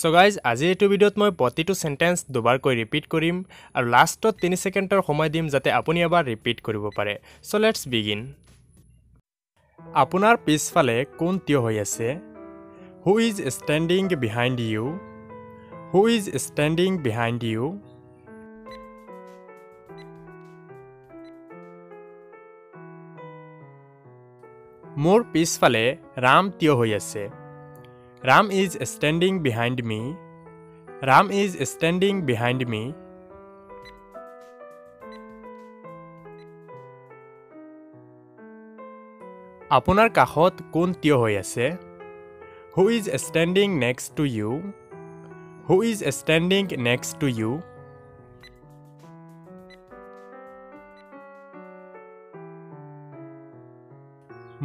So guys, আজি এইটো ভিডিঅ'ত মই প্ৰতিটো সেন্টেন্স দুবাৰকৈ ৰিপিট কৰিম আৰু লাষ্টত 3 সেকেন্ডৰ সময় দিম যাতে আপুনি এবাৰ ৰিপিট কৰিব পাৰে। So let's begin. আপোনাৰ পিছফালে কোন থিয় হৈ আছে? Who is standing behind you? Who is standing behind you? মোৰ পিছফালে ৰাম থিয় হৈ আছে। Ram is standing behind me. Ram is standing behind me. আপোনাৰ কাষত কোন থিয় হৈ আছে? Who is standing next to you? Who is standing next to you?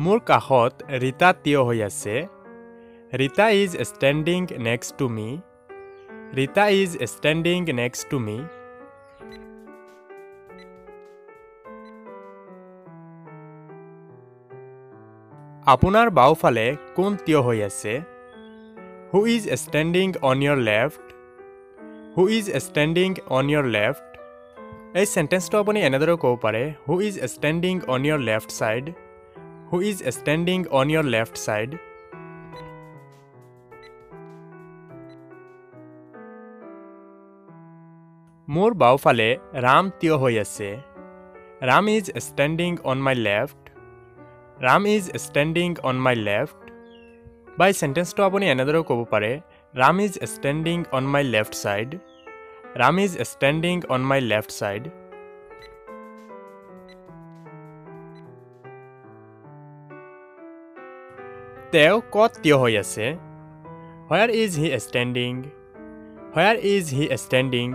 মোৰ কাষত ৰীতা থিয় হৈ আছে। Rita is standing next to me. Rita is standing next to me. আপোনাৰ বাওঁফালে কোন থিয় হৈ আছে? Who is standing on your left? Who is standing on your left? এই সেন্টেন্সটো আপুনি এনেদৰে ক'ব পাৰে, Who is standing on your left side? Who is standing on your left side? মোৰ বাওঁফালে ৰাম থিয় হৈ আছে। Ram is standing on my left. Ram is standing on my left. By sentence-টো আপুনি এনেদৰে ক'ব পাৰে, Ram is standing on my left side. Ram is standing on my left side. তেওঁ ক'ত থিয় হৈ আছে? Where is he standing? Where is he standing?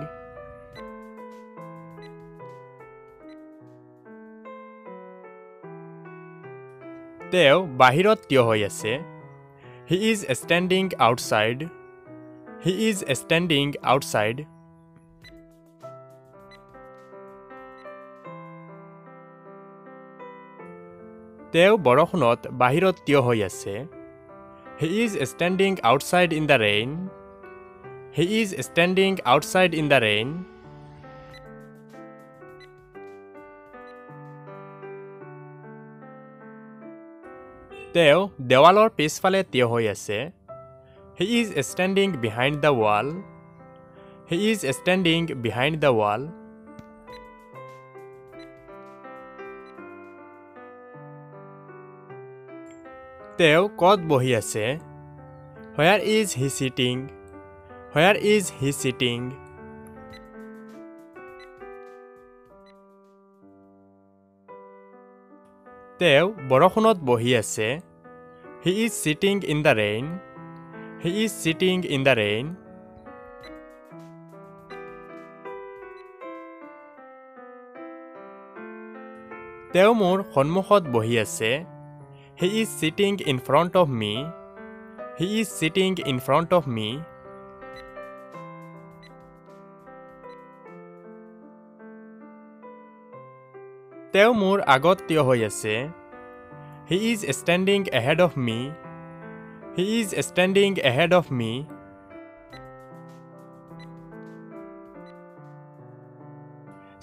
তেওঁ বাহিৰত থিয় হৈ আছে। He is standing outside. He is standing outside. তেওঁ বৰষুণত বাহিৰত থিয় হৈ আছে। He is standing outside in the rain. He is standing outside in the rain. তেওঁ দেৱালৰ পিছফালে থিয় হৈ আছে। He is standing behind the wall. He is standing behind the wall. তেওঁ ক'ত বহি আছে? Where is he sitting? Where is he sitting? তেওঁ বৰষুণত বহি আছে। He is sitting in the rain. He is sitting in the rain. তেওঁ মোৰ সন্মুখত বহি আছে। He is sitting in front of me. He is sitting in front of me. তেওঁ মোৰ আগত থিয় হৈ আছে। He is standing ahead of me. He is standing ahead of me.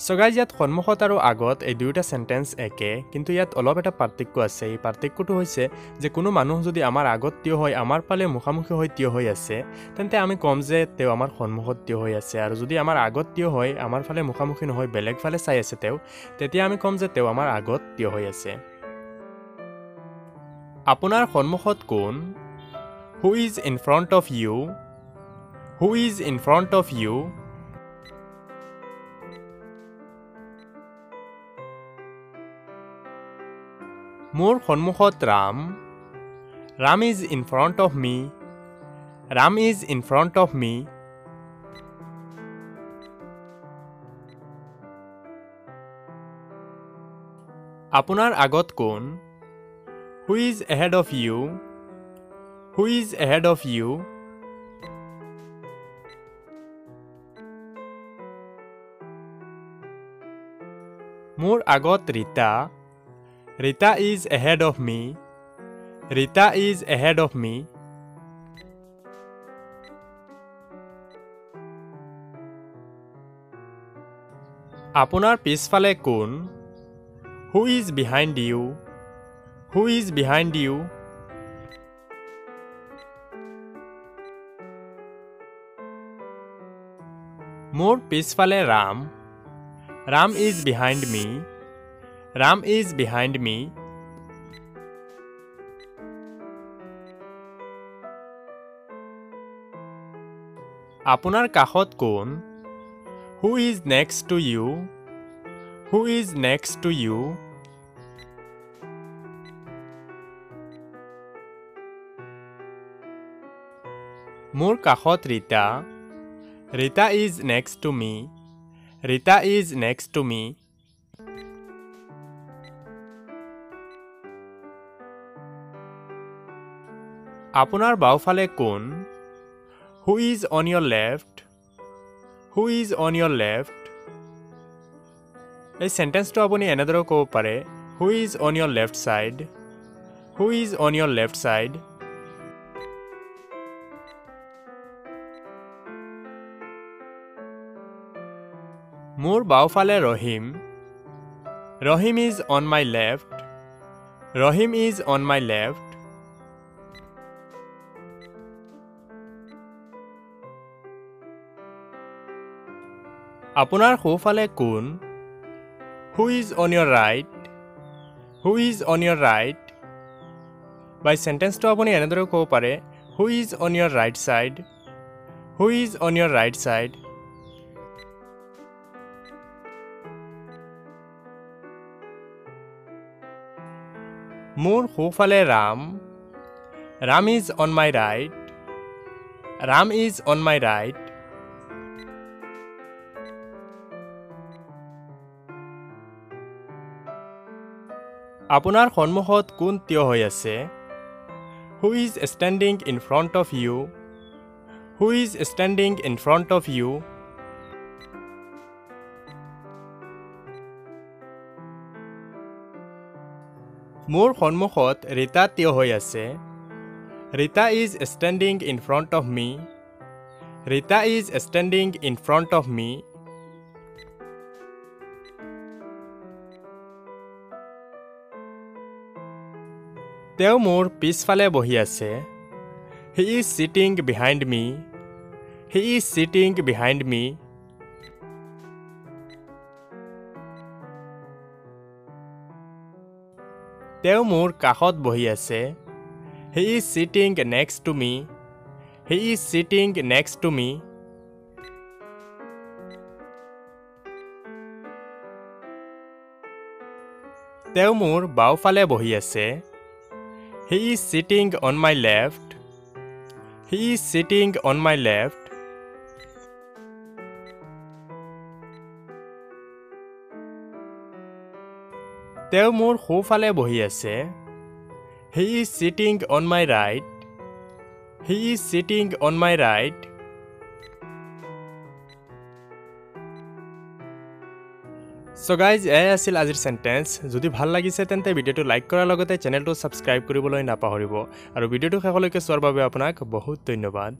So guys, ইয়াত সন্মুখত আৰু আগত এই দুয়োটা সেন্টেন্স একে, কিন্তু ইয়াত অলপ এটা পাৰ্থক্য আছে। এই পাৰ্থক্যটো হৈছে যে কোনো মানুহ যদি আমাৰ আগত থিয় হৈ আমাৰ ফালে মুখামুখি হৈ থিয় হৈ আছে, তেন্তে আমি কম যে তেওঁ আমাৰ সন্মুখত থিয় হৈ আছে। আৰু যদি আমাৰ আগত থিয় হৈ আমাৰ ফালে মুখামুখি নহয় বেলেগ ফালে চাই আছে তেওঁ, তেতিয়া আমি কম যে তেওঁ আমাৰ আগত থিয় হৈ আছে। আপোনাৰ সন্মুখত কোন? Who is in front of you? Who is in front of you? মোৰ সন্মুখত Ram. Ram is in front of me. Ram is in front of me. আপোনাৰ আগত কোন? Who is ahead of you? Who is ahead of you? মোৰ আগত Rita. Rita is ahead of me. Rita is ahead of me. আপোনাৰ পিছফালে কোন? Who is behind you? Who is behind you? মোৰ পিছফালে Ram. Ram is behind me. Ram is behind me. আপোনাৰ কাষত কোন? Who is next to you? Who is next to you? মোৰ কাষত Rita. Rita is next to me. Rita is next to me. আপোনাৰ বাওঁফালে কোন? Who is on your left? Who is on your left? এই সেন্টেন্সটো আপুনি এনেদৰে ক'ব পাৰে, Who is on your left side? Who is on your left side? মোৰ বাওঁফালে Rahim. Rahim is on my left. Rahim is on my left. আপোনাৰ সোঁফালে কোন? Who is on your right? Who is on your right? বাই সেন্টেন্সটো আপুনি এনেদৰে ক'ব পাৰে, Who is on your right side? Who is on your right side? মোৰ সোঁফালে Ram. Ram is on my right. Ram is on my right. আপোনাৰ সন্মুখত কোন থিয় হৈ আছে? Who is standing in front of you? Who is standing in front of you? মোৰ সন্মুখত ৰীতা থিয় হৈ আছে। Rita is standing in front of me. Rita is standing in front of me. তেওঁ মোৰ পিছফালে বহি আছে। He is sitting behind me. He is sitting behind me. তেওঁ মোৰ কাষত বহি আছে। He is sitting next to me. He is sitting next to me. তেওঁ মোৰ বাওঁফালে বহি আছে। He is sitting on my left. He is sitting on my left. তেওঁ মোৰ সোঁফালে বহি আছে। He is sitting on my right. He is sitting on my right. So guys, এই আছিল আজিৰ সেন্টেন্স। যদি ভাল লাগিছে তেন্তে ভিডিওটো লাইক কৰাৰ লগতে চেনেলটো সাবস্ক্ৰাইব কৰিবলৈ নাপাহৰিব আৰু ভিডিওটো শেষলৈকে চোৱাৰ বাবে আপোনাক বহুত ধন্যবাদ।